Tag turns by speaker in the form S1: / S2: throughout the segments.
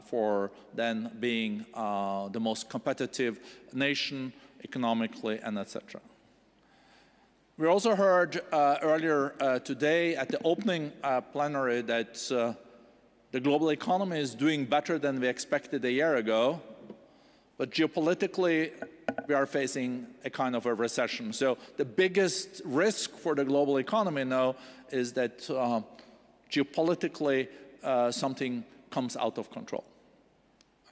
S1: for then being the most competitive nation economically and etc. We also heard earlier today at the opening plenary that the global economy is doing better than we expected a year ago, but geopolitically we are facing a kind of a recession. So the biggest risk for the global economy now is that geopolitically something comes out of control.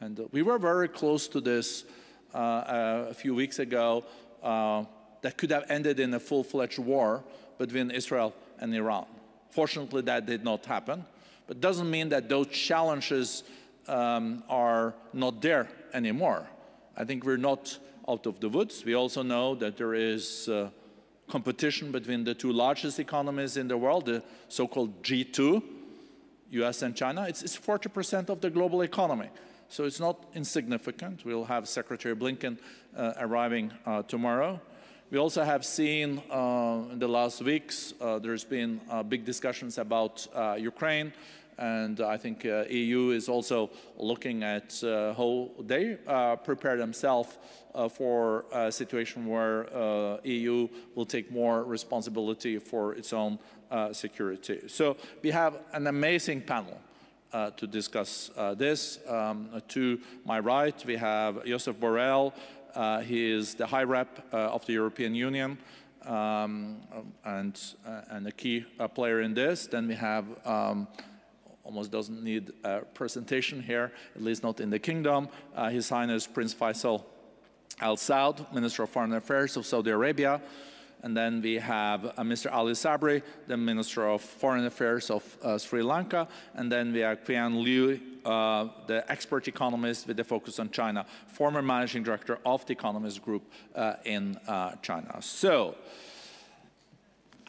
S1: And we were very close to this a few weeks ago that could have ended in a full-fledged war between Israel and Iran. Fortunately, that did not happen, but doesn't mean that those challenges are not there anymore. I think we're not out of the woods. We also know that there is competition between the two largest economies in the world, the so-called G2, US and China. It's 40% of the global economy. So it's not insignificant. We'll have Secretary Blinken arriving tomorrow. We also have seen in the last weeks, there's been big discussions about Ukraine. And I think EU is also looking at how they prepare themselves for a situation where EU will take more responsibility for its own security. So we have an amazing panel to discuss this. To my right, we have Josep Borrell. He is the High Rep of the European Union and a key player in this. Then we have almost doesn't need a presentation here, at least not in the kingdom. His Highness Prince Faisal Al-Saud, Minister of Foreign Affairs of Saudi Arabia. And then we have Mr. Ali Sabri, the Minister of Foreign Affairs of Sri Lanka. And then we have Qian Liu, the expert economist with the focus on China, former managing director of the Economist Group in China. So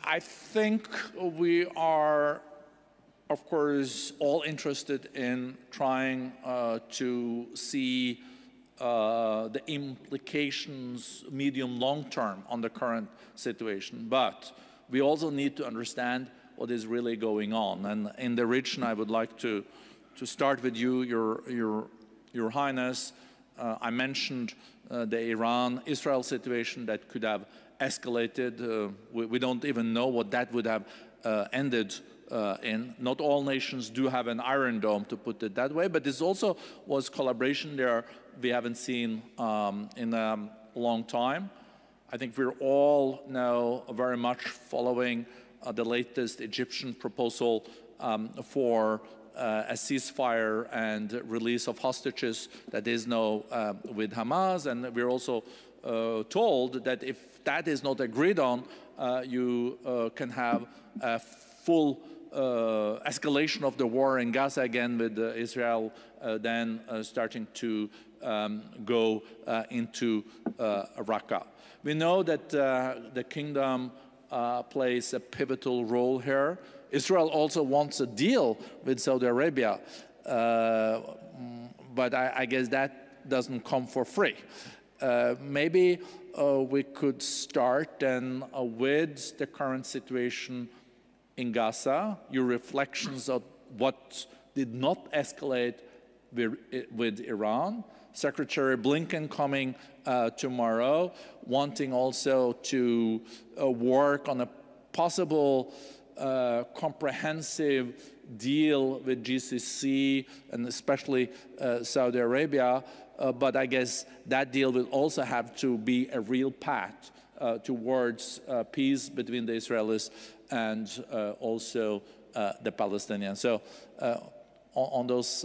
S1: I think we are, of course, all interested in trying to see the implications medium long term on the current situation. But we also need to understand what is really going on. And in the region, I would like to start with you, Your Highness. I mentioned the Iran-Israel situation that could have escalated. We don't even know what that would have ended in. Not all nations do have an Iron Dome, to put it that way, but this also was collaboration there we haven't seen in a long time. I think we're all now very much following the latest Egyptian proposal for a ceasefire and release of hostages that is now with Hamas, and we're also told that if that is not agreed on, you can have a full escalation of the war in Gaza again, with Israel then starting to go into Raqqa. We know that the kingdom plays a pivotal role here. Israel also wants a deal with Saudi Arabia, but I guess that doesn't come for free. Maybe we could start then with the current situation in Gaza, your reflections of what did not escalate with Iran. Secretary Blinken coming tomorrow, wanting also to work on a possible comprehensive deal with GCC and especially Saudi Arabia. But I guess that deal will also have to be a real path towards peace between the Israelis and also the Palestinians. So on those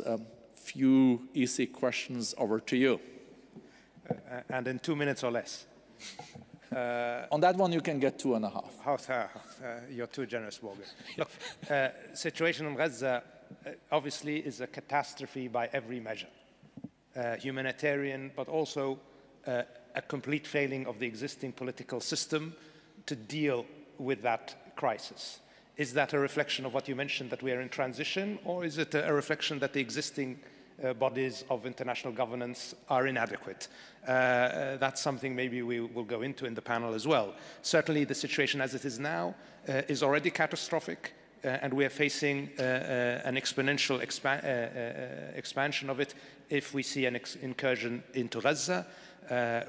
S1: few easy questions, over to you.
S2: And in 2 minutes or less.
S1: On that one, you can get 2.5.
S2: You're too generous, Morgan. Look, situation in Gaza obviously is a catastrophe by every measure. Humanitarian, but also a complete failing of the existing political system to deal with that crisis. Is that a reflection of what you mentioned, that we are in transition, or is it a reflection that the existing bodies of international governance are inadequate? That's something maybe we will go into in the panel as well. Certainly the situation as it is now is already catastrophic. and we are facing an exponential expansion of it if we see an incursion into Gaza,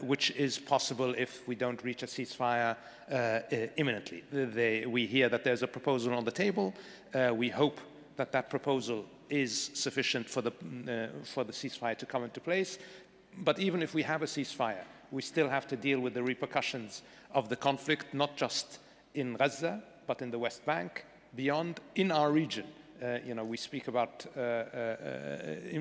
S2: which is possible if we don't reach a ceasefire imminently. We hear that there's a proposal on the table. We hope that that proposal is sufficient for the ceasefire to come into place. But even if we have a ceasefire, we still have to deal with the repercussions of the conflict, not just in Gaza, but in the West Bank, beyond, in our region. We speak about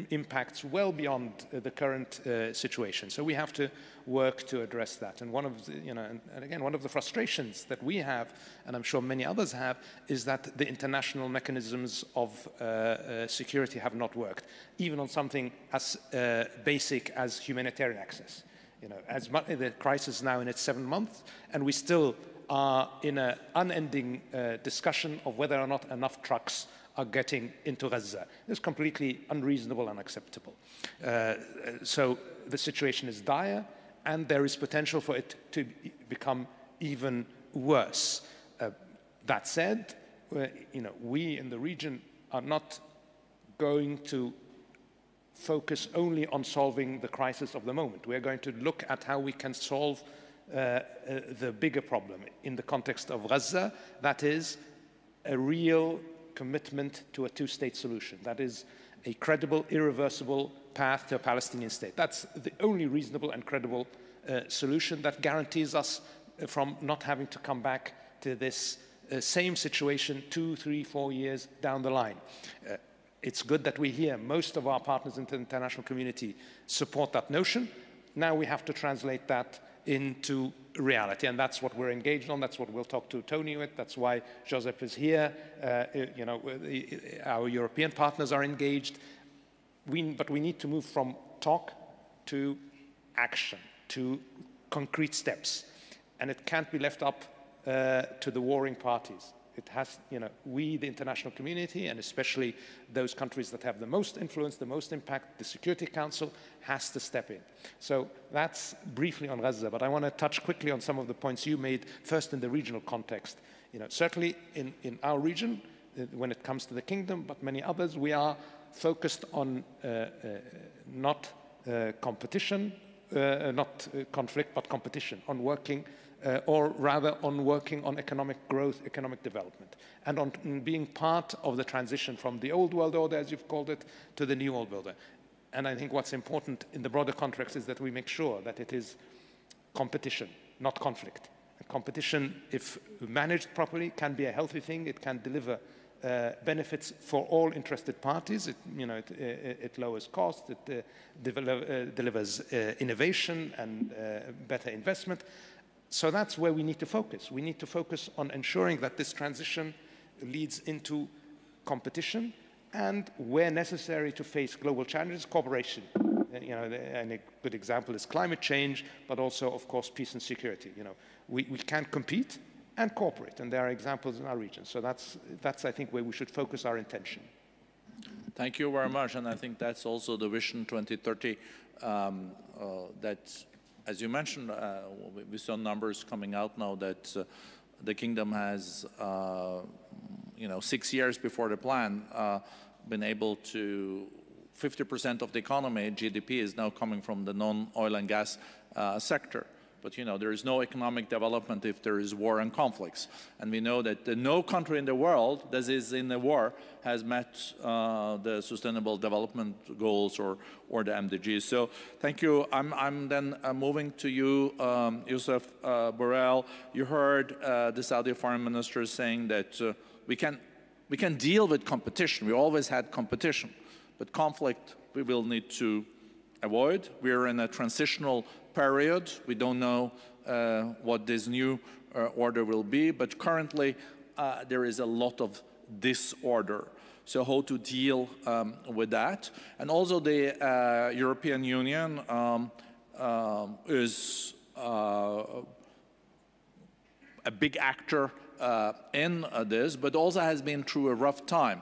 S2: impacts well beyond the current situation. So we have to work to address that. And one of the, and again, one of the frustrations that we have, and I'm sure many others have, is that the international mechanisms of security have not worked, even on something as basic as humanitarian access. The crisis is now in its 7th month, and we still are in an unending discussion of whether or not enough trucks are getting into Gaza. It's completely unreasonable and unacceptable. So the situation is dire, and there is potential for it to become even worse. That said, we in the region are not going to focus only on solving the crisis of the moment. We are going to look at how we can solve the bigger problem in the context of Gaza, that is a real commitment to a two-state solution. That is a credible, irreversible path to a Palestinian state. That's the only reasonable and credible solution that guarantees us from not having to come back to this same situation 2, 3, 4 years down the line. It's good that we hear most of our partners in the international community support that notion. Now we have to translate that into reality, and that's what we're engaged on. That's what we'll talk to Tony with. That's why Joseph is here. Our European partners are engaged. But we need to move from talk to action, to concrete steps, and it can't be left up to the warring parties. It has, we, the international community, and especially those countries that have the most influence, the most impact, the Security Council has to step in. So that's briefly on Gaza, but I want to touch quickly on some of the points you made, first in the regional context. Certainly in our region, when it comes to the kingdom, but many others, we are focused on not competition, not conflict, but competition, on working or rather on working on economic growth, economic development, and on being part of the transition from the old world order, as you've called it, to the new world order. And I think what's important in the broader context is that we make sure that it is competition, not conflict. And competition, if managed properly, can be a healthy thing. It can deliver benefits for all interested parties. It lowers cost, it delivers innovation and better investment. So that's where we need to focus. We need to focus on ensuring that this transition leads into competition and, where necessary to face global challenges, cooperation. And a good example is climate change, but also, of course, peace and security. We can compete and cooperate, and there are examples in our region. So that's I think, where we should focus our intention.
S1: Thank you very much, and I think that's also the Vision 2030 that, as you mentioned, we saw numbers coming out now that the kingdom has, 6 years before the plan, been able to, 50% of the economy, GDP, is now coming from the non-oil and gas sector. But, there is no economic development if there is war and conflicts. And we know that no country in the world that is in a war has met the Sustainable Development Goals or the MDGs. So thank you. I'm then moving to you, Youssef Borrell. You heard the Saudi Foreign Minister saying that we can deal with competition. We always had competition. But conflict we will need to avoid. We're in a transitional period. We don't know what this new order will be, but currently there is a lot of disorder. So how to deal with that? And also the European Union is a big actor in this, but also has been through a rough time.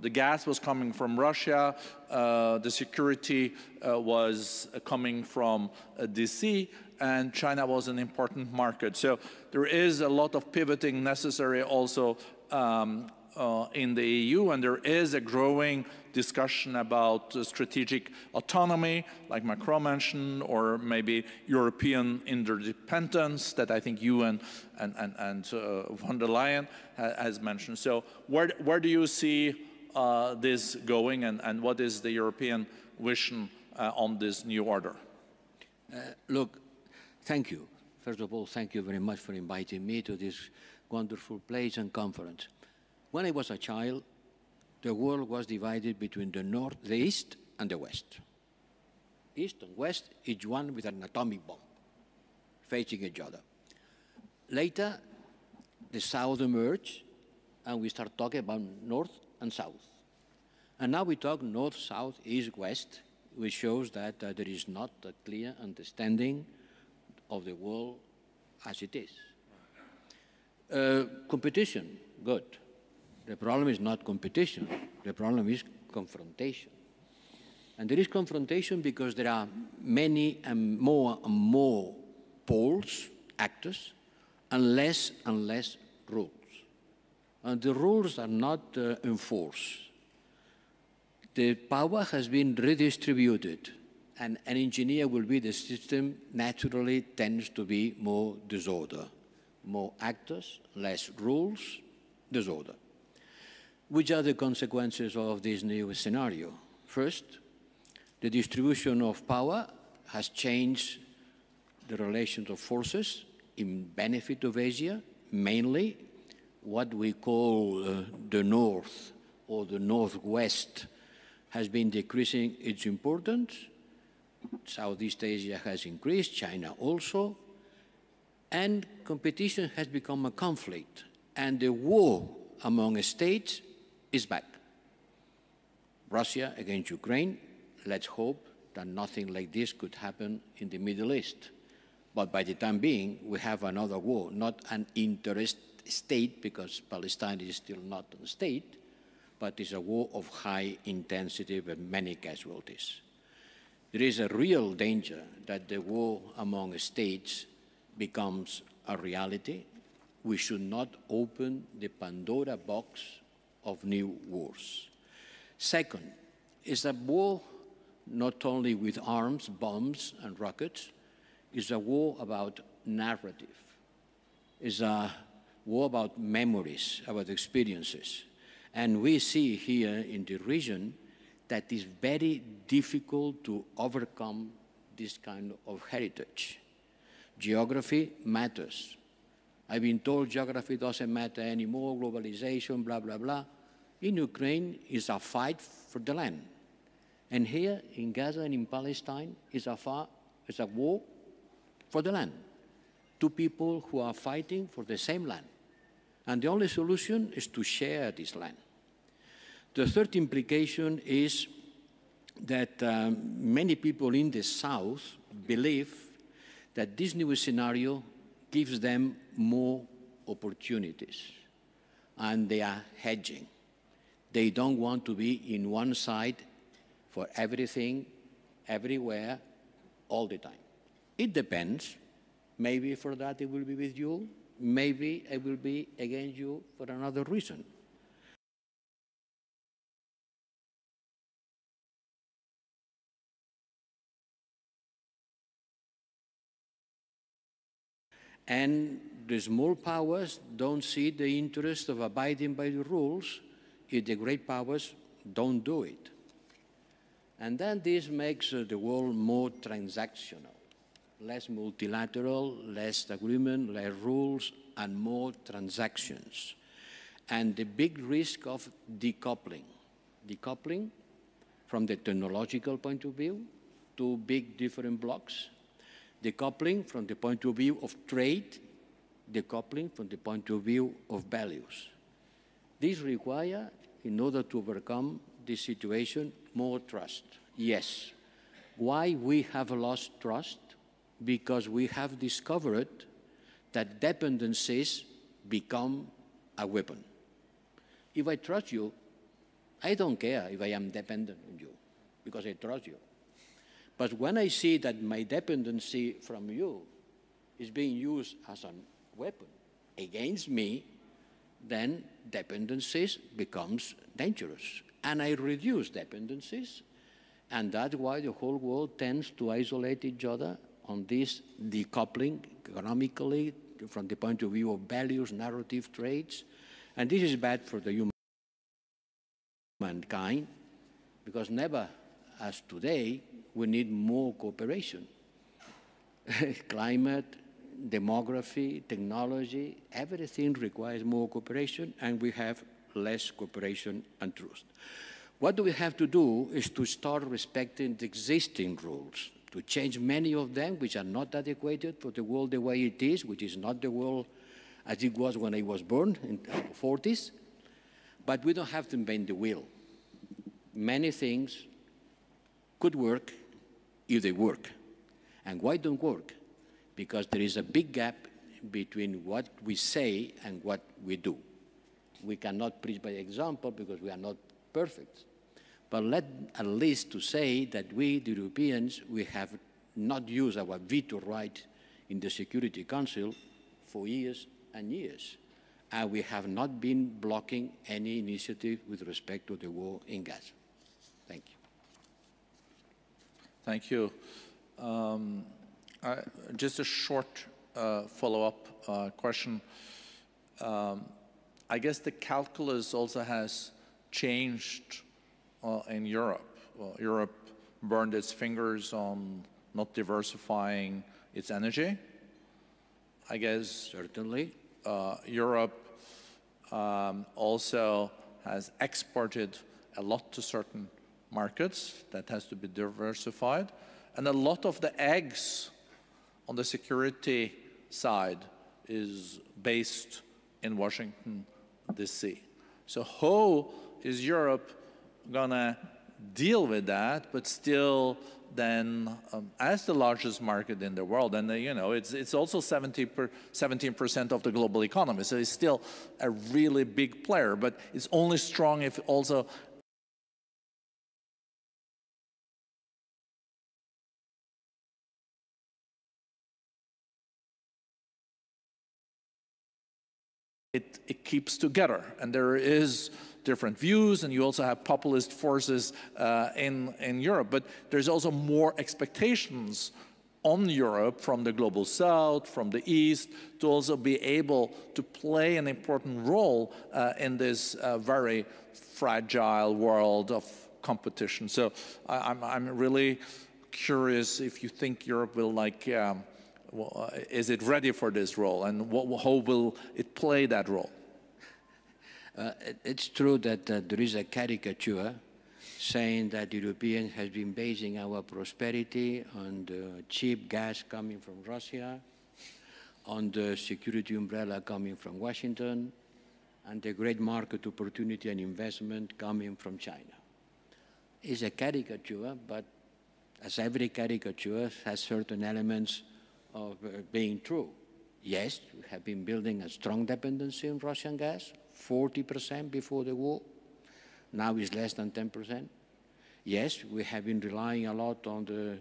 S1: The gas was coming from Russia, the security was coming from DC, and China was an important market. So there is a lot of pivoting necessary also in the EU, and there is a growing discussion about strategic autonomy, like Macron mentioned, or maybe European interdependence that I think you and von der Leyen has mentioned. So where do you see this going, and what is the European vision on this new order?
S3: Look, thank you. First of all, thank you very much for inviting me to this wonderful place and conference. When I was a child, the world was divided between the North, the East, and the West. East and West, each one with an atomic bomb, facing each other. Later, the South emerged, and we start talking about North and South. And now we talk North, South, East, West, which shows that there is not a clear understanding of the world as it is. Competition, good. The problem is not competition. The problem is confrontation. And there is confrontation because there are many and more poles, actors, and less rules. And the rules are not enforced. The power has been redistributed, and an engineer will be the system naturally tends to be more disorder. More actors, less rules, disorder. Which are the consequences of this new scenario? First, the distribution of power has changed the relations of forces in benefit of Asia, mainly what we call the North or the Northwest has been decreasing its importance. Southeast Asia has increased, China also, and competition has become a conflict, and the war among states is back. Russia against Ukraine, let's hope that nothing like this could happen in the Middle East. But by the time being, we have another war, not an interest state, because Palestine is still not a state, but it's a war of high intensity with many casualties. There is a real danger that the war among states becomes a reality. We should not open the Pandora box of new wars. Second, is a war not only with arms, bombs, and rockets, it's a war about narrative. It's a war about memories, about experiences. And we see here in the region that it's very difficult to overcome this kind of heritage. Geography matters. I've been told geography doesn't matter anymore, globalization, blah, blah, blah. In Ukraine, it's a fight for the land. And here in Gaza and in Palestine, it's a war for the land. Two people who are fighting for the same land. And the only solution is to share this land. The third implication is that many people in the South believe that this new scenario gives them more opportunities, and they are hedging. They don't want to be in one side for everything, everywhere, all the time. It depends. Maybe for that it will be with you. Maybe it will be against you for another reason. And the small powers don't see the interest of abiding by the rules if the great powers don't do it. And then this makes the world more transactional, less multilateral, less agreement, less rules, and more transactions. And the big risk of decoupling. Decoupling from the technological point of view, two big different blocks. Decoupling from the point of view of trade, decoupling from the point of view of values. These require, in order to overcome this situation, more trust. Yes. Why we have lost trust? Because we have discovered that dependencies become a weapon. If I trust you, I don't care if I am dependent on you, because I trust you. But when I see that my dependency from you is being used as a weapon against me, then dependencies becomes dangerous. And I reduce dependencies, and that's why the whole world tends to isolate each other on this decoupling economically from the point of view of values, narrative, traits. And this is bad for the humankind, because never as today, we need more cooperation. Climate, demography, technology, everything requires more cooperation, and we have less cooperation and trust. What do we have to do is to start respecting the existing rules, to change many of them which are not adequate for the world the way it is, which is not the world as it was when I was born in the 40s, but we don't have to invent the wheel. Many things could work if they work. And why don't work? Because there is a big gap between what we say and what we do. We cannot preach by example because we are not perfect. But let at least to say that we, the Europeans, we have not used our veto right in the Security Council for years and years. And we have not been blocking any initiative with respect to the war in Gaza. Thank you.
S1: Thank you. Just a short follow-up question. I guess the calculus also has changed in Europe. Europe burned its fingers on not diversifying its energy. I guess
S3: certainly
S1: Europe also has exported a lot to certain markets that has to be diversified. And a lot of the eggs on the security side is based in Washington, D.C. So how is Europe going to deal with that, but still then as the largest market in the world, and you know, it's also 17% of the global economy, so it's still a really big player, but it's only strong if also it keeps together, and there is different views, and you also have populist forces in Europe, but there's also more expectations on Europe from the global south, from the east, to also be able to play an important role in this very fragile world of competition. So I'm really curious if you think Europe will is it ready for this role, and how will it play that role?
S3: It's true that there is a caricature saying that Europeans have been basing our prosperity on the cheap gas coming from Russia, on the security umbrella coming from Washington, and the great market opportunity and investment coming from China. It's a caricature, but as every caricature has certain elements of being true. Yes, we have been building a strong dependency on Russian gas, 40% before the war. Now it's less than 10%. Yes, we have been relying a lot on the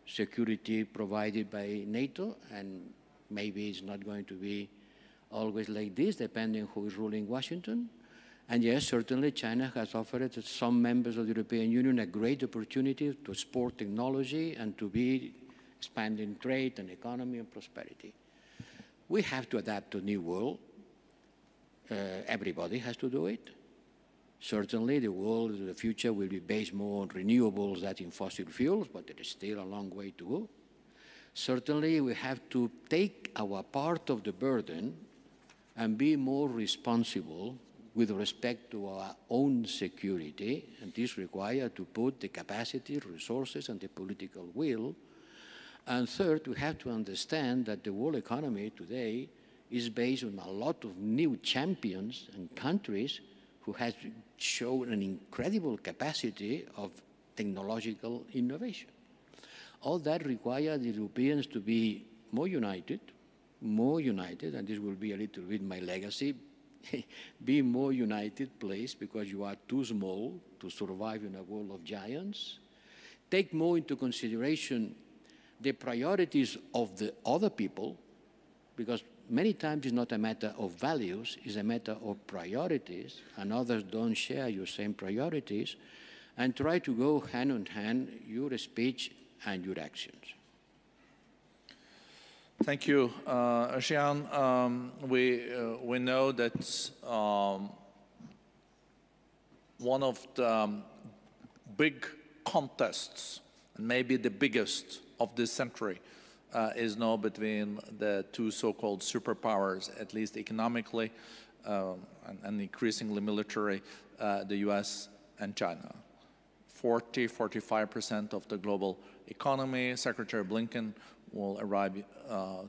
S3: security provided by NATO, and maybe it's not going to be always like this, depending who is ruling Washington. And yes, certainly China has offered some members of the European Union a great opportunity to export technology and to be expanding trade and economy and prosperity. We have to adapt to a new world. Everybody has to do it. Certainly the world of the future will be based more on renewables than in fossil fuels, but there is still a long way to go. Certainly we have to take our part of the burden and be more responsible with respect to our own security, and this requires to put the capacity, resources, and the political will. And third, we have to understand that the world economy today is based on a lot of new champions and countries who have shown an incredible capacity of technological innovation. All that requires the Europeans to be more united, and this will be a little bit my legacy, be more united, please, because you are too small to survive in a world of giants. Take more into consideration the priorities of the other people, because many times it's not a matter of values, it's a matter of priorities, and others don't share your same priorities, and try to go hand in hand your speech and your actions.
S1: Thank you, Xian. We know that one of the big contests, and maybe the biggest of this century, is now between the two so-called superpowers, at least economically and increasingly military, the US and China. 45% of the global economy. Secretary Blinken will arrive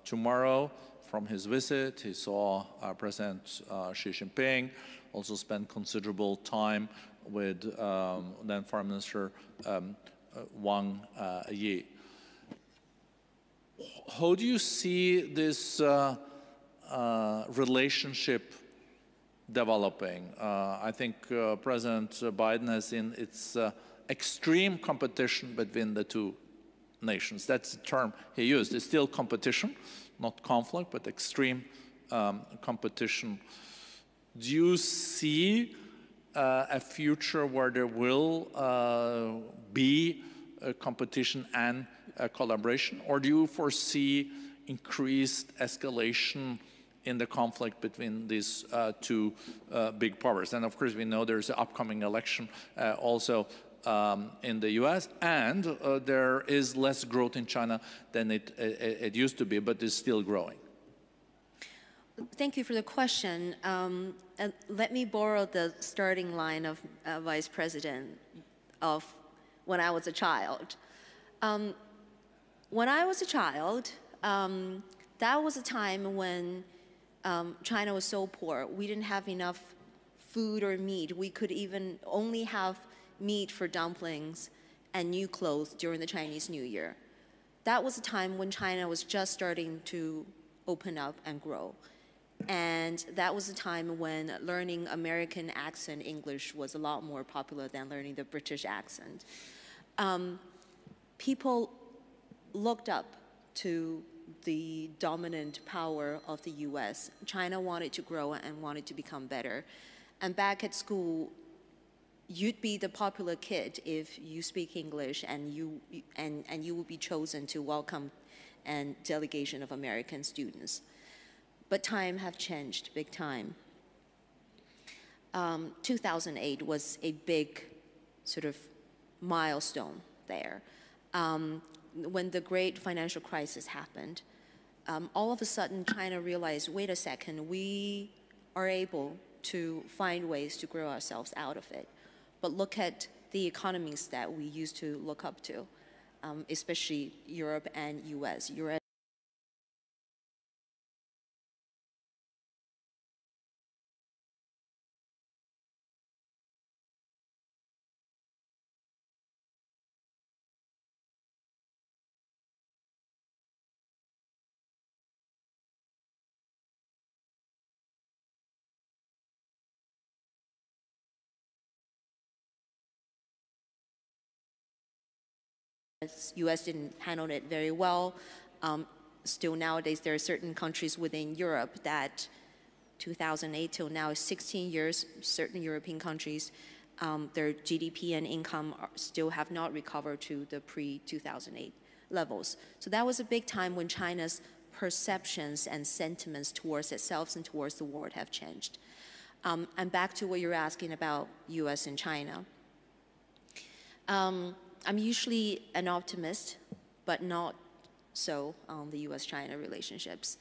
S1: tomorrow from his visit. He saw President Xi Jinping, also spent considerable time with then Foreign Minister Wang Yi. How do you see this relationship developing? I think President Biden has seen its extreme competition between the two nations. That's the term he used. It's still competition, not conflict, but extreme competition. Do you see a future where there will be a competition and a collaboration, or do you foresee increased escalation in the conflict between these two big powers? And of course, we know there's an upcoming election also in the US, and there is less growth in China than it used to be, but it's still growing.
S4: Thank you for the question. Let me borrow the starting line of Vice President of when I was a child. When I was a child, that was a time when China was so poor. We didn't have enough food or meat. We could even only have meat for dumplings and new clothes during the Chinese New Year. That was a time when China was just starting to open up and grow. And that was a time when learning American accent English was a lot more popular than learning the British accent. People looked up to the dominant power of the US. China wanted to grow and wanted to become better. And back at school, you'd be the popular kid if you speak English, and you will be chosen to welcome a delegation of American students. But time have changed big time. 2008 was a big sort of milestone there. When the great financial crisis happened, all of a sudden China realized, wait a second, we are able to find ways to grow ourselves out of it. But look at the economies that we used to look up to, especially Europe and US. US didn't handle it very well. Still nowadays, there are certain countries within Europe that 2008 till now is 16 years, certain European countries, their GDP and income still have not recovered to the pre-2008 levels. So that was a big time when China's perceptions and sentiments towards itself and towards the world have changed. And back to what you're asking about US and China. I'm usually an optimist, but not so on the US-China relationships.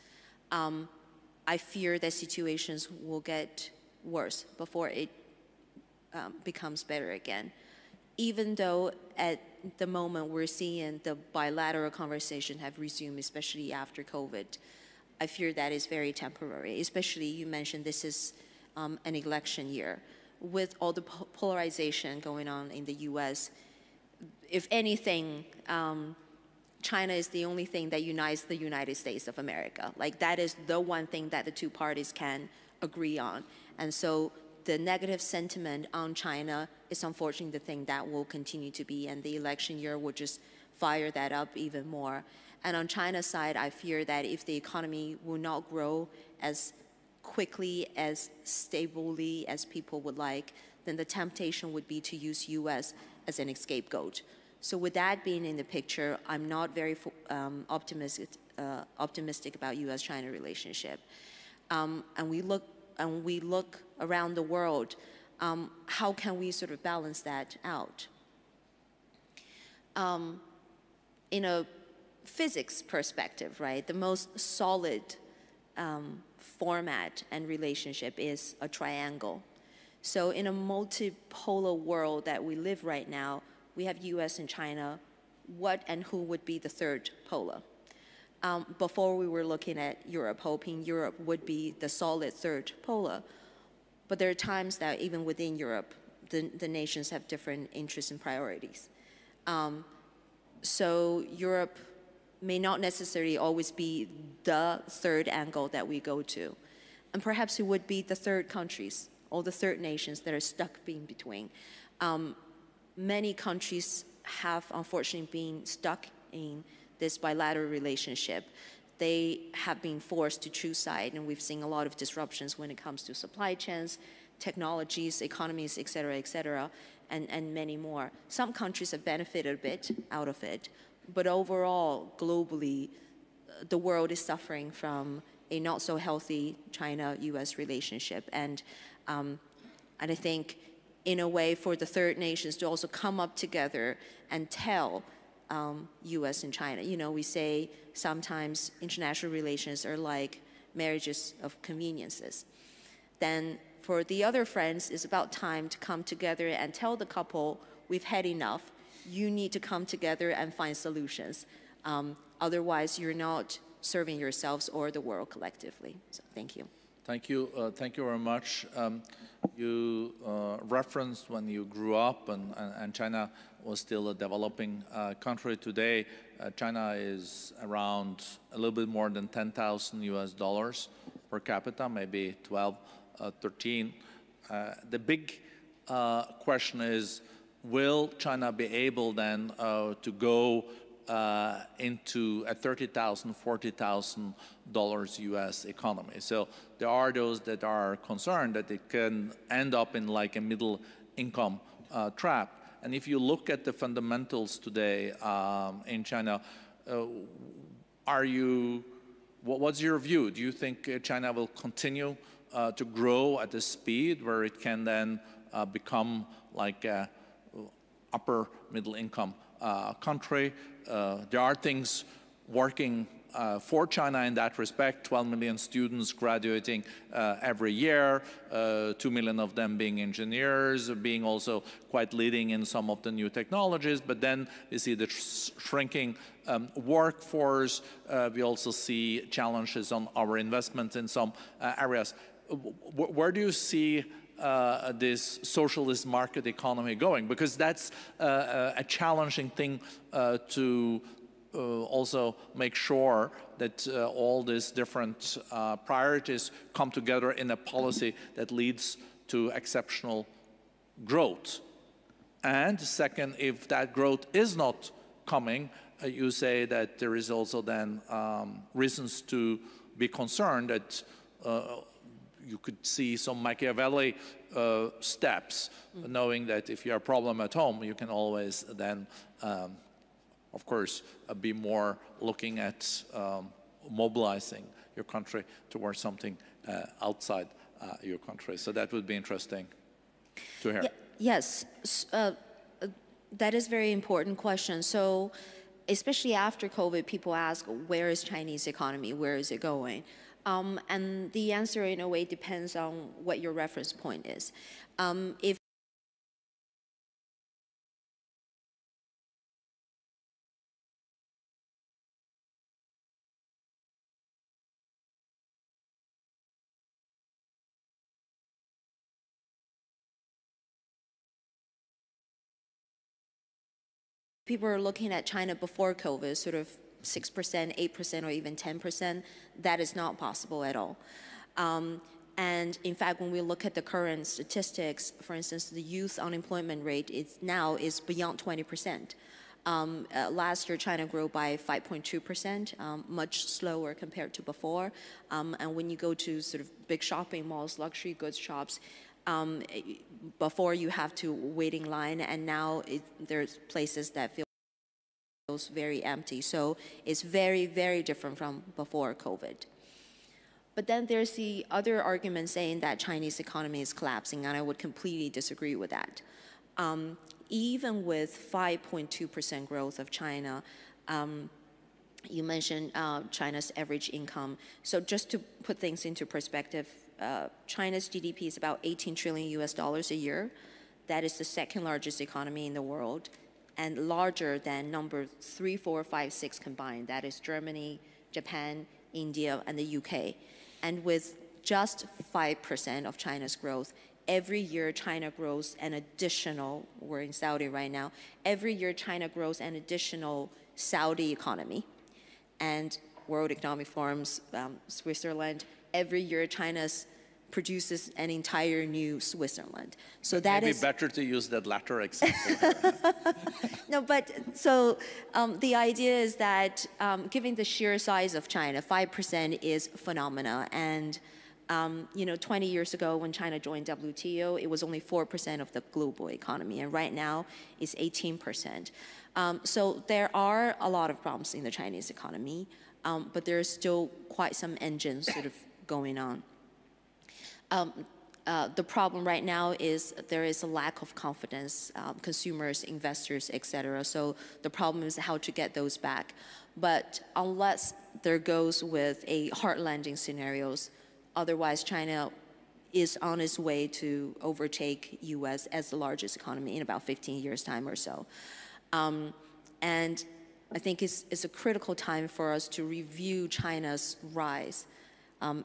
S4: I fear that situations will get worse before it becomes better again. Even though at the moment we're seeing the bilateral conversation have resumed, especially after COVID, I fear that is very temporary. Especially, you mentioned this is an election year. With all the polarization going on in the US, if anything, China is the only thing that unites the United States of America. Like, that is the one thing that the two parties can agree on. And so the negative sentiment on China is unfortunately the thing that will continue to be, and the election year will just fire that up even more. And on China's side, I fear that if the economy will not grow as quickly, as stably as people would like, then the temptation would be to use US as an scapegoat. So with that being in the picture, I'm not very optimistic about US-China relationship. And we look around the world, how can we sort of balance that out? In a physics perspective, right, the most solid format and relationship is a triangle. So in a multipolar world that we live right now, we have US and China. What and who would be the third polar? Before we were looking at Europe, hoping Europe would be the solid third polar. But there are times that even within Europe, the nations have different interests and priorities. So Europe may not necessarily always be the third angle that we go to. And perhaps it would be the third countries, or the third nations that are stuck in between. Many countries have unfortunately been stuck in this bilateral relationship. They have been forced to choose side, and we've seen a lot of disruptions when it comes to supply chains, technologies, economies, et cetera, and many more. Some countries have benefited a bit out of it, but overall, globally, the world is suffering from a not so healthy China-US relationship. And I think, in a way, for the third nations to also come up together and tell US and China. You know, we say sometimes international relations are like marriages of conveniences. Then for the other friends, it's about time to come together and tell the couple, we've had enough. You need to come together and find solutions. Otherwise, you're not serving yourselves or the world collectively. So thank you.
S1: Thank you. Thank you very much. You referenced when you grew up and China was still a developing country. Today, China is around a little bit more than 10,000 US dollars per capita, maybe 12, 13. The big question is, will China be able then to go into a $30,000, $40,000 US economy? So there are those that are concerned that it can end up in like a middle income trap. And if you look at the fundamentals today in China, what's your view? Do you think China will continue to grow at a speed where it can then become like a upper middle income country? There are things working for China in that respect. 12 million students graduating every year, 2 million of them being engineers, being also quite leading in some of the new technologies. But then we see the shrinking workforce. We also see challenges on our investments in some areas. Where do you see this socialist market economy going? Because that's a challenging thing to also make sure that all these different priorities come together in a policy that leads to exceptional growth. And second, if that growth is not coming, you say that there is also then reasons to be concerned that you could see some Machiavelli steps, knowing that if you have a problem at home, you can always then of course, be more looking at mobilizing your country towards something outside your country. So that would be interesting to hear.
S4: Yes, that is a very important question. So especially after COVID, people ask, where is Chinese economy? Where is it going? And the answer, in a way, depends on what your reference point is. If people are looking at China before COVID, sort of 6%, 8%, or even 10%, that is not possible at all. And in fact, when we look at the current statistics, for instance, the youth unemployment rate now is beyond 20%. Last year, China grew by 5.2%, much slower compared to before. And when you go to sort of big shopping malls, luxury goods shops, before you have to wait in line, and now there's places that feels very empty. So it's very, very different from before COVID. But then there's the other argument saying that Chinese economy is collapsing, and I would completely disagree with that. Even with 5.2% growth of China, you mentioned China's average income. So just to put things into perspective, China's GDP is about $18 trillion a year. That is the second largest economy in the world, and larger than number 3, 4, 5, 6 combined. That is Germany, Japan, India, and the UK. And with just 5% of China's growth, every year China grows an additional, we're in Saudi right now, every year China grows an additional Saudi economy. And World Economic Forum's Switzerland, every year China produces an entire new Switzerland. So that
S1: maybe
S4: is
S1: better to use that latter example.
S4: No, but so the idea is that given the sheer size of China, 5% is phenomena. And 20 years ago when China joined WTO, it was only 4% of the global economy. And right now it's 18%. So there are a lot of problems in the Chinese economy, but there is still quite some engines sort of going on. The problem right now is there is a lack of confidence, consumers, investors, et cetera. So the problem is how to get those back. But unless there goes with a hard landing scenarios, otherwise China is on its way to overtake US as the largest economy in about 15 years' time or so. And I think it's a critical time for us to review China's rise.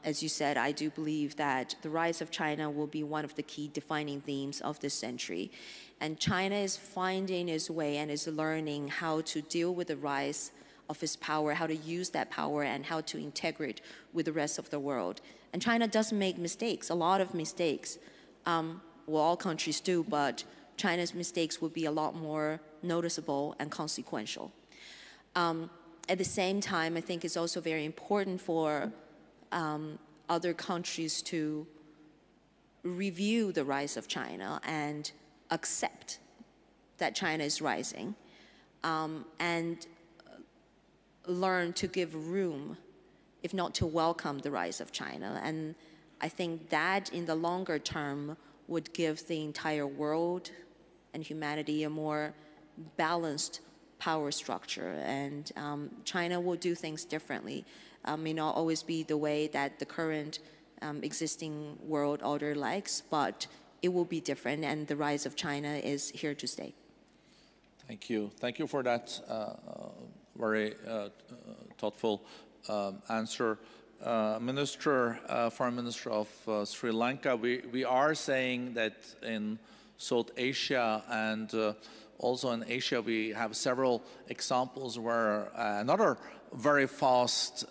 S4: As you said, I do believe that the rise of China will be one of the key defining themes of this century. And China is finding its way and is learning how to deal with the rise of its power, how to use that power, and how to integrate with the rest of the world. And China does make mistakes, a lot of mistakes. Well, all countries do, but China's mistakes will be a lot more noticeable and consequential. At the same time, I think it's also very important for other countries to review the rise of China and accept that China is rising, and learn to give room, if not to welcome the rise of China. And I think that in the longer term would give the entire world and humanity a more balanced power structure. And China will do things differently. May not always be the way that the current existing world order likes, but it will be different, and the rise of China is here to stay.
S1: Thank you. Thank you for that very thoughtful answer. Foreign Minister of Sri Lanka, we are saying that in South Asia and also in Asia, we have several examples where another very fast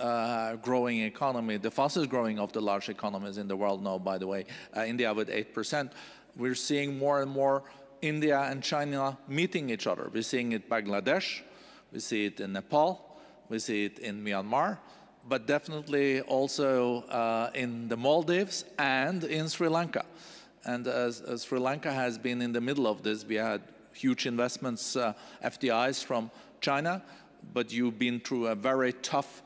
S1: growing economy, the fastest growing of the large economies in the world now, by the way, India with 8%. We're seeing more and more India and China meeting each other. We're seeing it in Bangladesh, we see it in Nepal, we see it in Myanmar, but definitely also in the Maldives and in Sri Lanka. And as Sri Lanka has been in the middle of this, we had huge investments, FDIs from China, but you've been through a very tough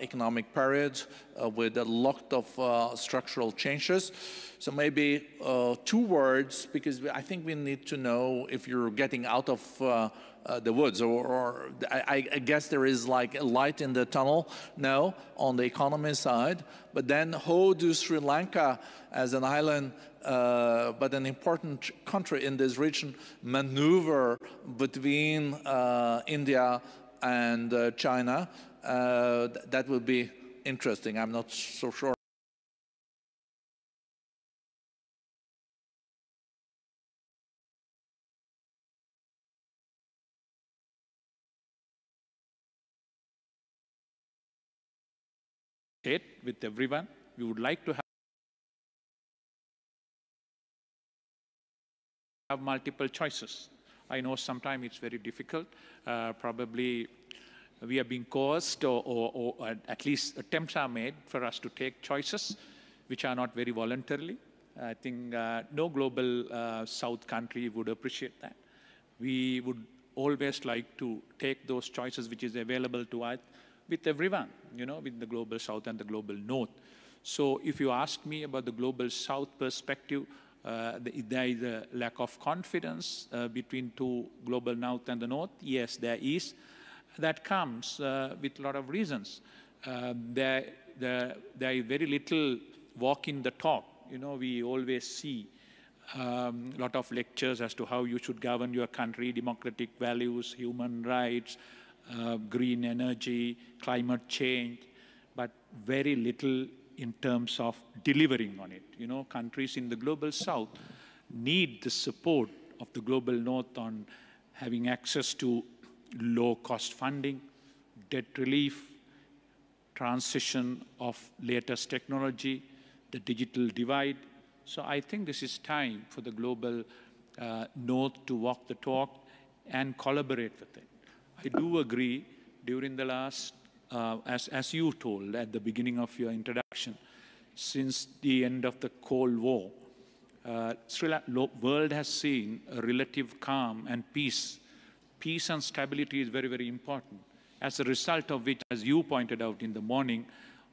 S1: economic period with a lot of structural changes. So maybe 2 words, because I think we need to know if you're getting out of the woods, or I guess there is like a light in the tunnel now on the economy side, but then how do Sri Lanka as an island but an important country in this region maneuver between India and China? That will be interesting. I'm not so sure.
S5: With everyone, we would like to have multiple choices. I know sometimes it's very difficult. Probably we are being coerced or at least attempts are made for us to take choices which are not very voluntarily. I think no global South country would appreciate that. We would always like to take those choices which is available to us with everyone, you know, with the global South and the global North. So if you ask me about the global South perspective, there is a lack of confidence between two global North and the North. Yes, there is. That comes with a lot of reasons. There is very little walk in the talk. You know, we always see a lot of lectures as to how you should govern your country, democratic values, human rights, green energy, climate change, but very little in terms of delivering on it. You know, countries in the global South need the support of the global North on having access to low-cost funding, debt relief, transition of latest technology, the digital divide. So I think this is time for the global North to walk the talk and collaborate with it. I do agree during the last, as you told at the beginning of your introduction, since the end of the Cold War, the world has seen a relative calm and peace. Peace and stability is very, very important. As a result of which, as you pointed out in the morning,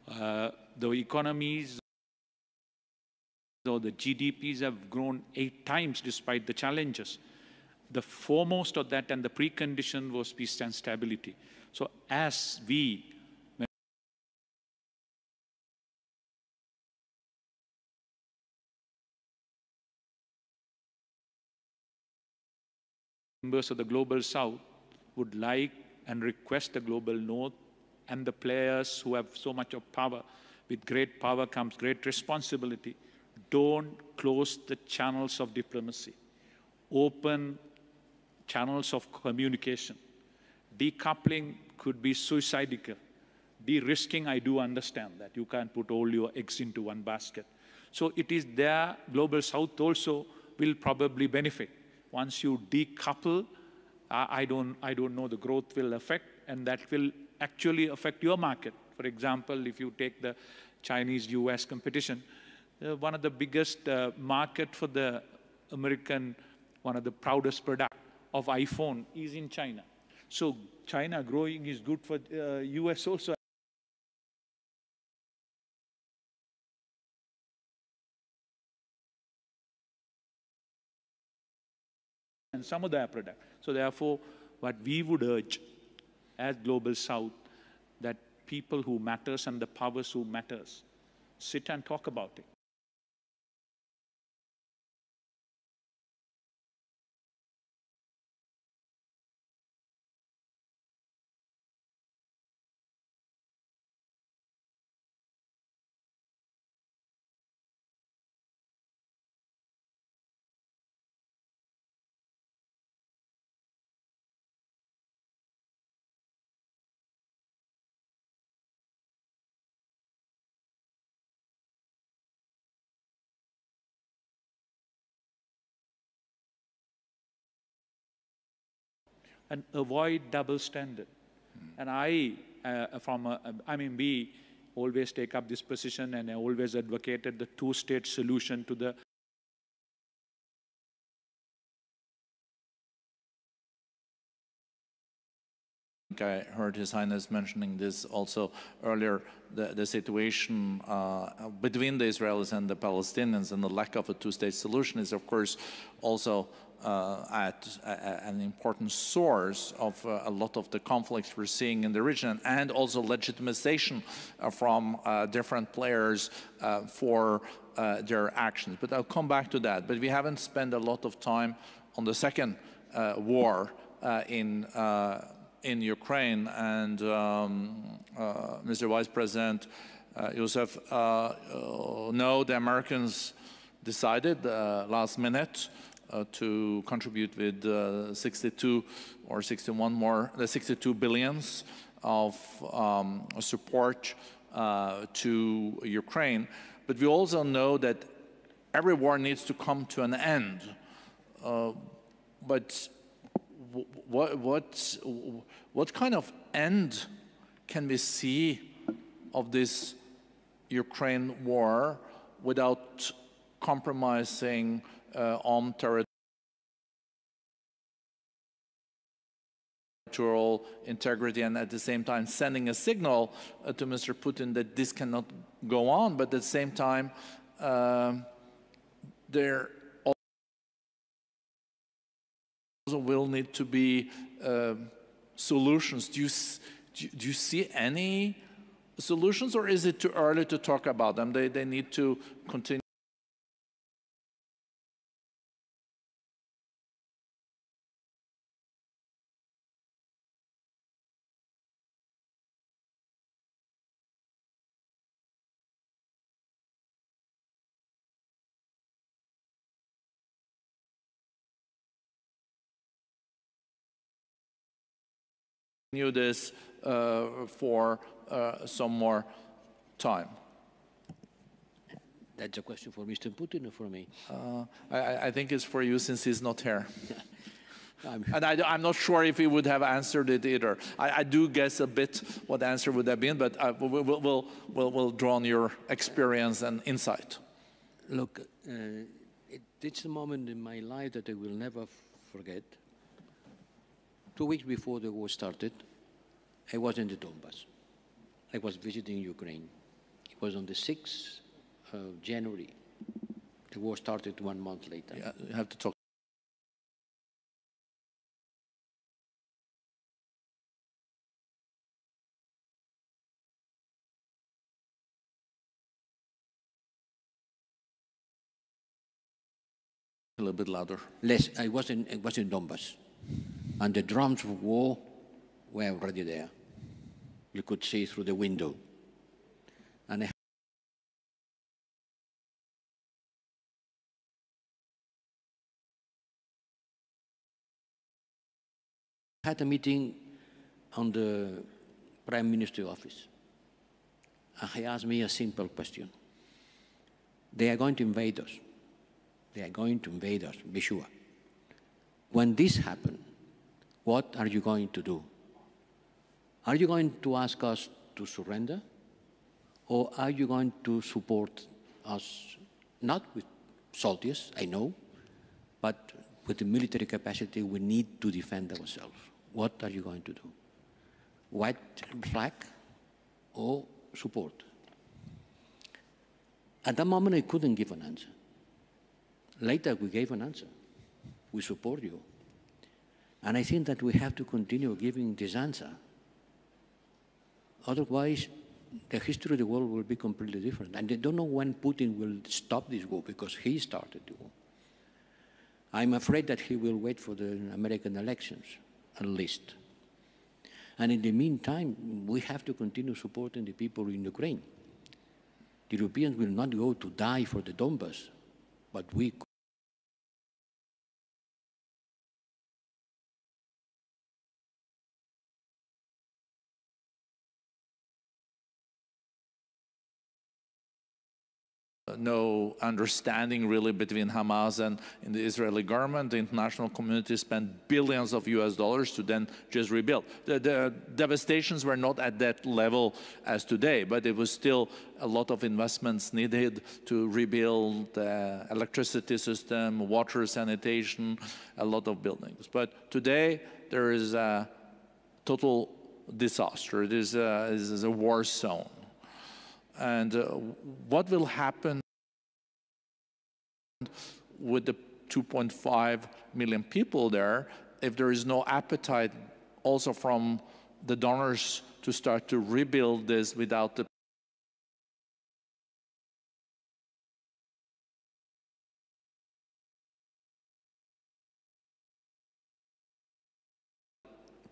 S5: the economies or the GDPs have grown 8 times despite the challenges. The foremost of that and the precondition was peace and stability. So as we members of the global South would like and request the global North and the players who have so much of power. With great power comes great responsibility. Don't close the channels of diplomacy. Open channels of communication. Decoupling could be suicidal. De-risking, I do understand that. You can't put all your eggs into one basket. So it is there, global South also will probably benefit. Once you decouple, I don't know, the growth will affect, and that will actually affect your market. For example, if you take the Chinese-US competition, one of the biggest market for the American, one of the proudest product of iPhone is in China. So China growing is good for US also. And some of their product. So therefore, what we would urge as Global South, that people who matters and the powers who matters, sit and talk about it. And avoid double standard. And we always take up this position, and I always advocated the two-state solution to the
S1: I heard His Highness mentioning this also earlier, the situation between the Israelis and the Palestinians and the lack of a two-state solution is, of course, also an important source of a lot of the conflicts we're seeing in the region, and also legitimization from different players for their actions. But I'll come back to that. But we haven't spent a lot of time on the second war in Ukraine, and Mr. Vice President Youssef, the Americans decided last minute to contribute with 62 or 61 more, the 62 billions of support to Ukraine. But we also know that every war needs to come to an end. But what kind of end can we see of this Ukraine war without compromising on territorial integrity, and at the same time sending a signal to Mr. Putin that this cannot go on, but at the same time there also will need to be solutions. Do you see any solutions, or is it too early to talk about them? They need to continue. This for some more time?
S3: That's a question for Mr. Putin or for me?
S1: I think it's for you, since he's not here. And I'm not sure if he would have answered it either. I do guess a bit what the answer would have been, but we'll draw on your experience and insight.
S3: Look, it's a moment in my life that I will never forget. 2 weeks before the war started, I was in the Donbass. I was visiting Ukraine. It was on the 6th of January. The war started 1 month later.
S1: Yeah, you have to talk. A little bit louder.
S3: I was in Donbass. And the drums of war were already there. You could see through the window. And I had a meeting on the Prime Minister's office. And he asked me a simple question. They are going to invade us. They are going to invade us, be sure. When this happens, what are you going to do? Are you going to ask us to surrender? Or are you going to support us, not with soldiers, I know, but with the military capacity we need to defend ourselves? What are you going to do? White flag or support? At that moment, I couldn't give an answer. Later, we gave an answer. We support you. And I think that we have to continue giving this answer. Otherwise, the history of the world will be completely different. And I don't know when Putin will stop this war, because he started the war. I'm afraid that he will wait for the American elections, at least. And in the meantime, we have to continue supporting the people in Ukraine. The Europeans will not go to die for the Donbass, but we
S1: no understanding really between Hamas and the Israeli government. The international community spent billions of US dollars to then just rebuild. The devastations were not at that level as today, but it was still a lot of investments needed to rebuild the electricity system, water sanitation, a lot of buildings. But today there is a total disaster. It is a war zone. And what will happen with the 2.5 million people there if there is no appetite also from the donors to start to rebuild this without the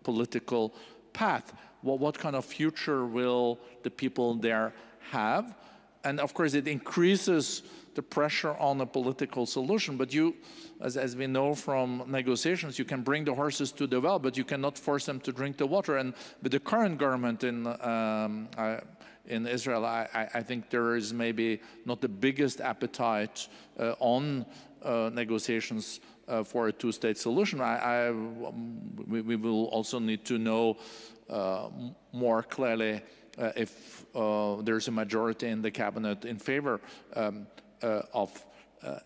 S1: political path? What kind of future will the people there have? And of course, it increases the pressure on a political solution. But you, as we know from negotiations, you can bring the horses to the well, but you cannot force them to drink the water. And with the current government in Israel, I think there is maybe not the biggest appetite on negotiations for a two-state solution. We will also need to know more clearly if there's a majority in the cabinet in favor of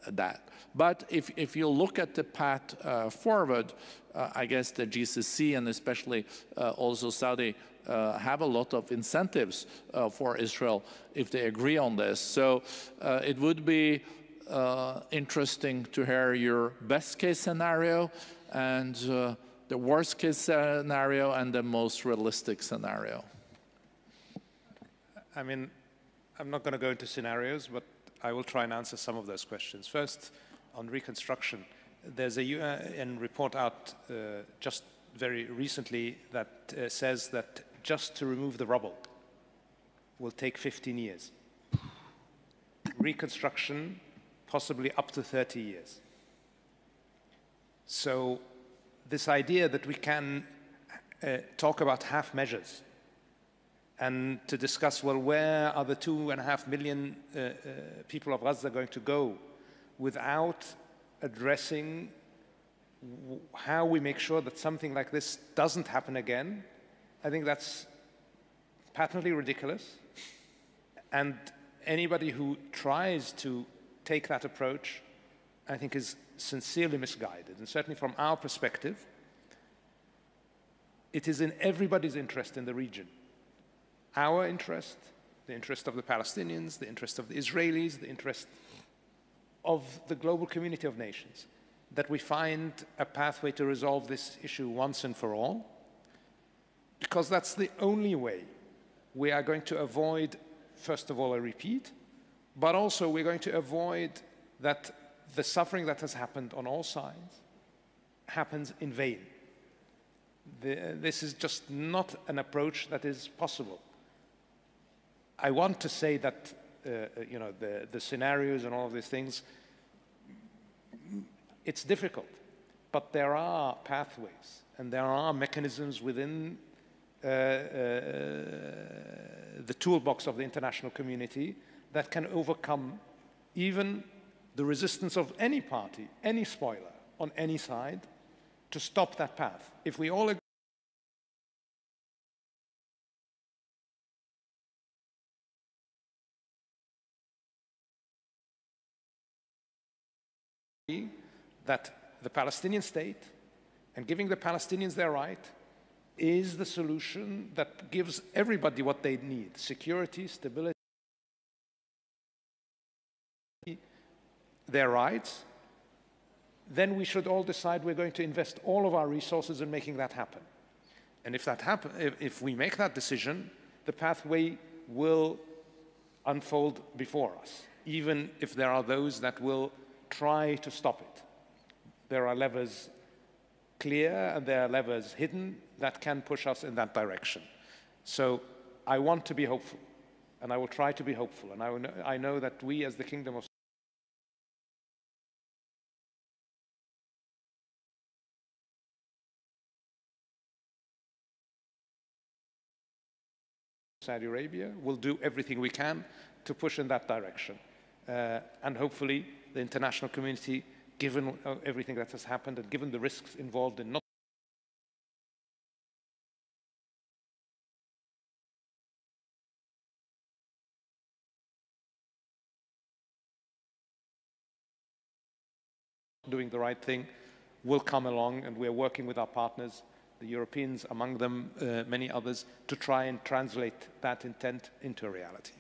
S1: that. But if you look at the path forward, I guess the GCC and especially also Saudi have a lot of incentives for Israel if they agree on this. So it would be interesting to hear your best case scenario and the worst case scenario and the most realistic scenario.
S2: I mean, I'm not going to go into scenarios, but I will try and answer some of those questions. First, on reconstruction, there's a UN report out just very recently that says that just to remove the rubble will take 15 years. Reconstruction, possibly up to 30 years. So this idea that we can talk about half measures and to discuss, well, where are the 2.5 million people of Gaza going to go, without addressing how we make sure that something like this doesn't happen again, I think that's patently ridiculous. And anybody who tries to take that approach, I think, is sincerely misguided. And certainly from our perspective, it is in everybody's interest in the region. Our interest, the interest of the Palestinians, the interest of the Israelis, the interest of the global community of nations, that we find a pathway to resolve this issue once and for all, because that's the only way we are going to avoid, first of all, a repeat, but also we're going to avoid that the suffering that has happened on all sides happens in vain. This is just not an approach that is possible. I want to say that you know, the scenarios and all of these things, it's difficult, but there are pathways and there are mechanisms within the toolbox of the international community that can overcome even the resistance of any party, any spoiler on any side, to stop that path. If we all agree that the Palestinian state and giving the Palestinians their right is the solution that gives everybody what they need: security, stability, their rights, then we should all decide we're going to invest all of our resources in making that happen. And if that if we make that decision, the pathway will unfold before us, even if there are those that will try to stop it. There are levers clear and there are levers hidden that can push us in that direction. So I want to be hopeful, and I will try to be hopeful, and I know that we as the Kingdom of Saudi Arabia will do everything we can to push in that direction. And hopefully the international community, given everything that has happened and given the risks involved in not doing the right thing, will come along, and we're working with our partners, the Europeans among them, many others, to try and translate that intent into a reality.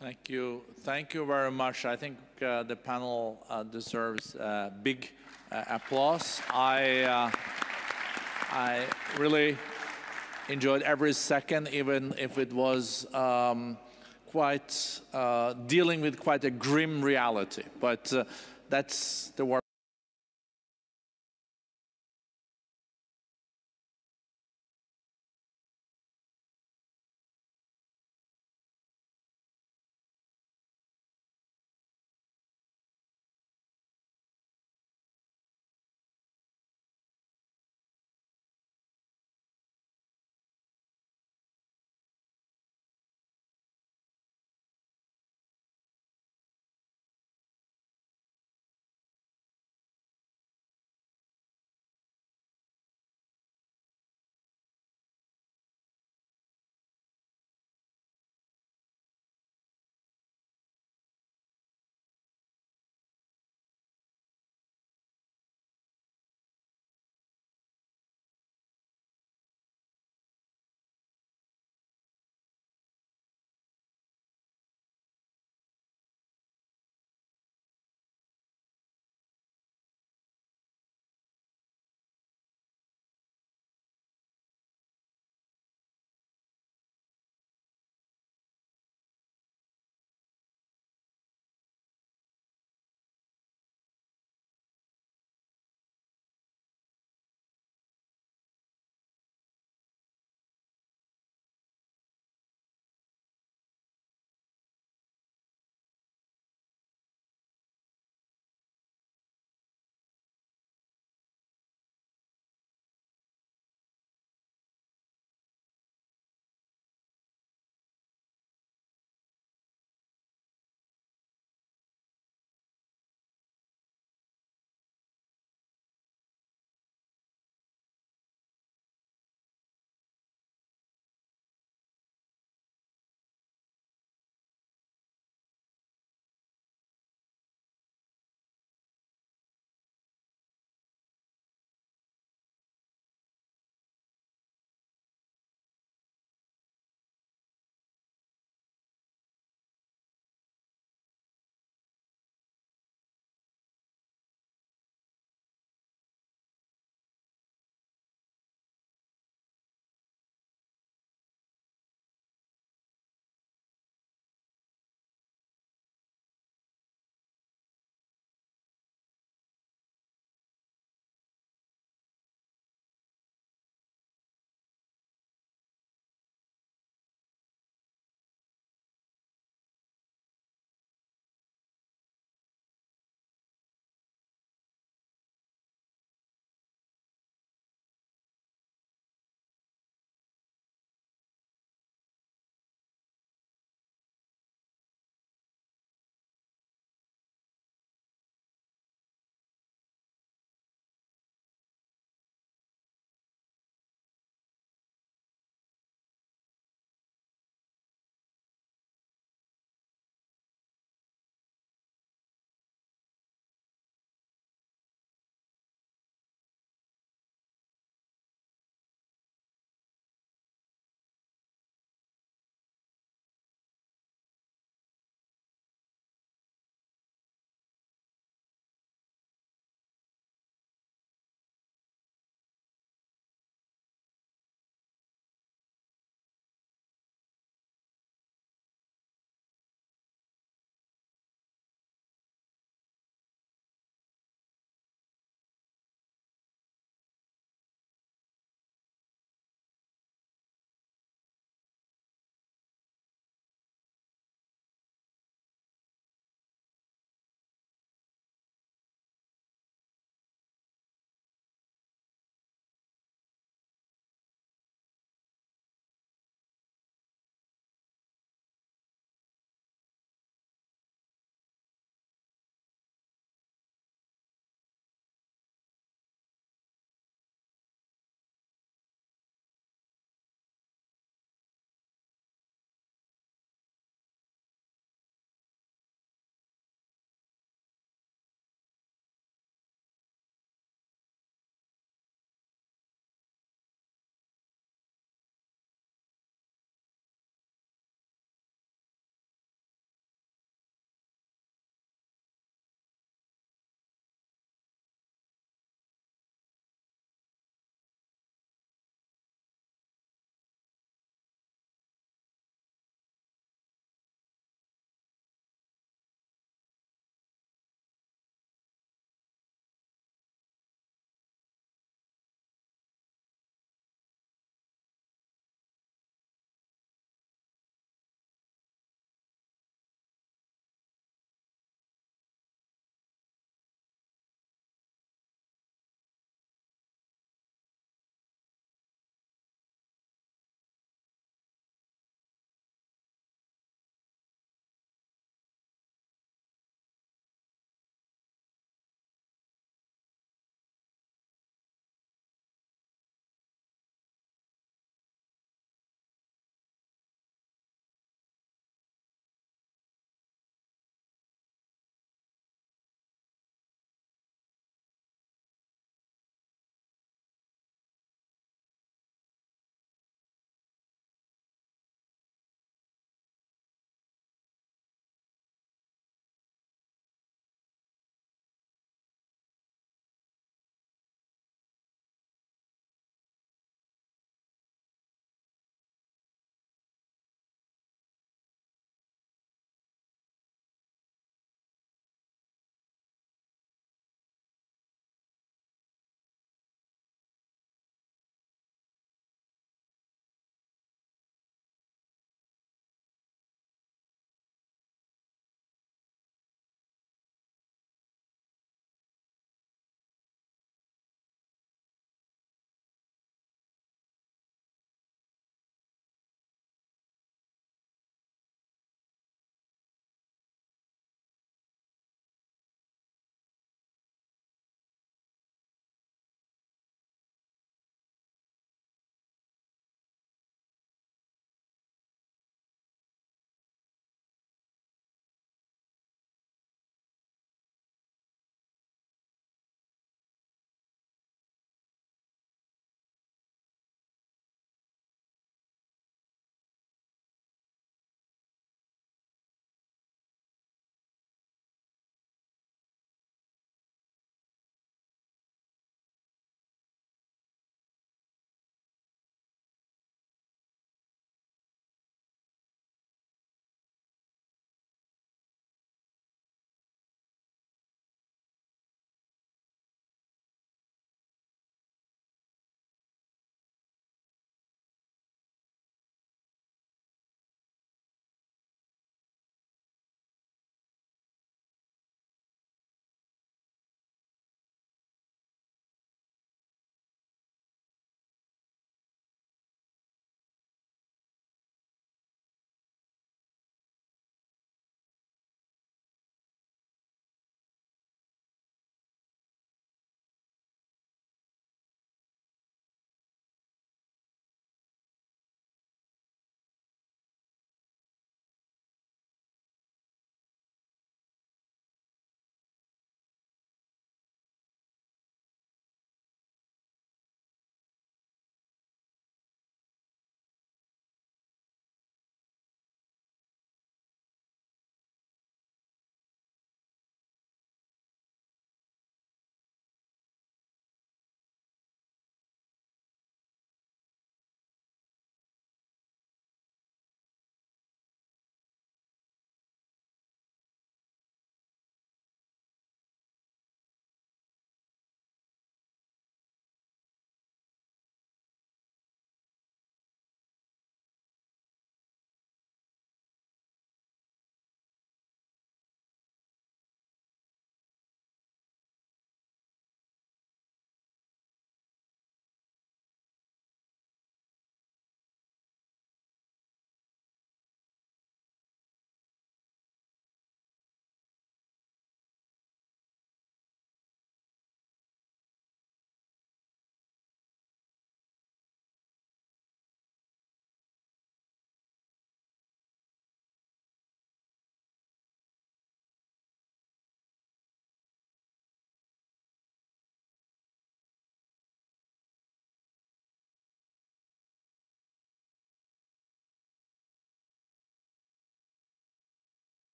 S1: Thank you. Thank you very much. I think the panel deserves big applause. I really enjoyed every second, even if it was quite dealing with quite a grim reality. But that's the work.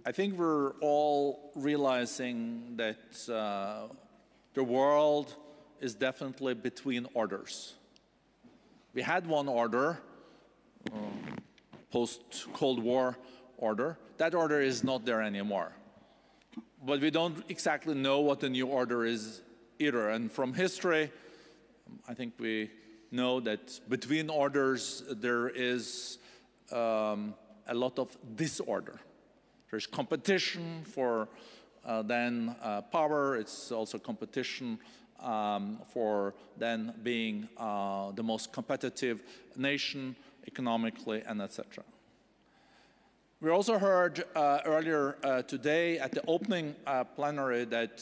S1: I think we're all realizing that the world is definitely between orders. We had one order, post-Cold War order. That order is not there anymore. But we don't exactly know what the new order is either. And from history, I think we know that between orders there is a lot of disorder. There's competition for power. It's also competition for then being the most competitive nation economically and etc. We also heard earlier today at the opening plenary that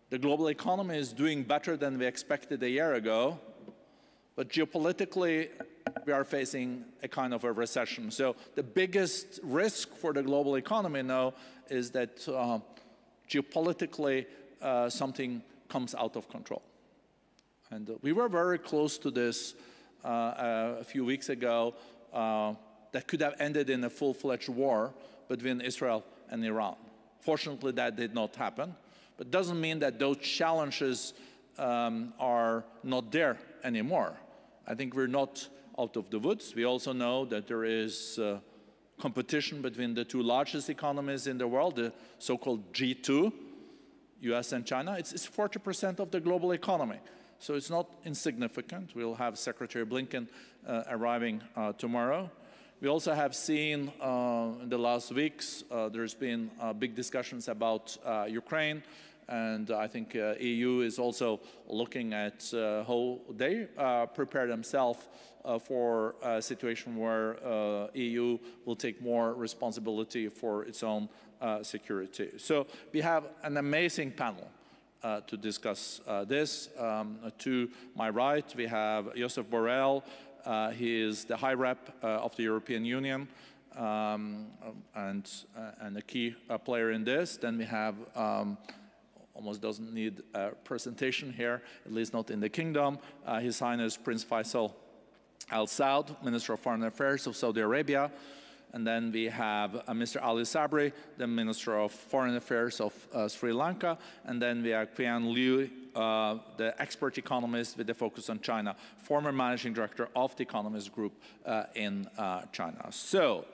S1: the global economy is doing better than we expected a year ago, but geopolitically we are facing a kind of a recession. So the biggest risk for the global economy now is that geopolitically something comes out of control. And we were very close to this a few weeks ago that could have ended in a full-fledged war between Israel and Iran. Fortunately, that did not happen, but it doesn't mean that those challenges are not there anymore. I think we're not out of the woods. We also know that there is competition between the two largest economies in the world, the so-called G2, US and China. It's 40% of the global economy. So it's not insignificant. We'll have Secretary Blinken arriving tomorrow. We also have seen in the last weeks, there's been big discussions about Ukraine. And I think EU is also looking at how they prepare themselves for a situation where EU will take more responsibility for its own security. So we have an amazing panel to discuss this. To my right, we have Josep Borrell. He is the High Rep of the European Union and a key player in this. Then we have almost doesn't need a presentation here, at least not in the kingdom. His Highness Prince Faisal Al-Saud, Minister of Foreign Affairs of Saudi Arabia. And then we have Mr. Ali Sabri, the Minister of Foreign Affairs of Sri Lanka. And then we have Qian Liu, the expert economist with a focus on China, former managing director of the Economist Group in China. So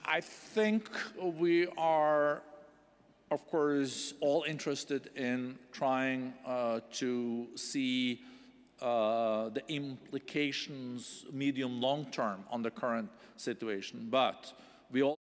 S1: I think we are, of course, all interested in trying to see the implications medium long term on the current situation, but we all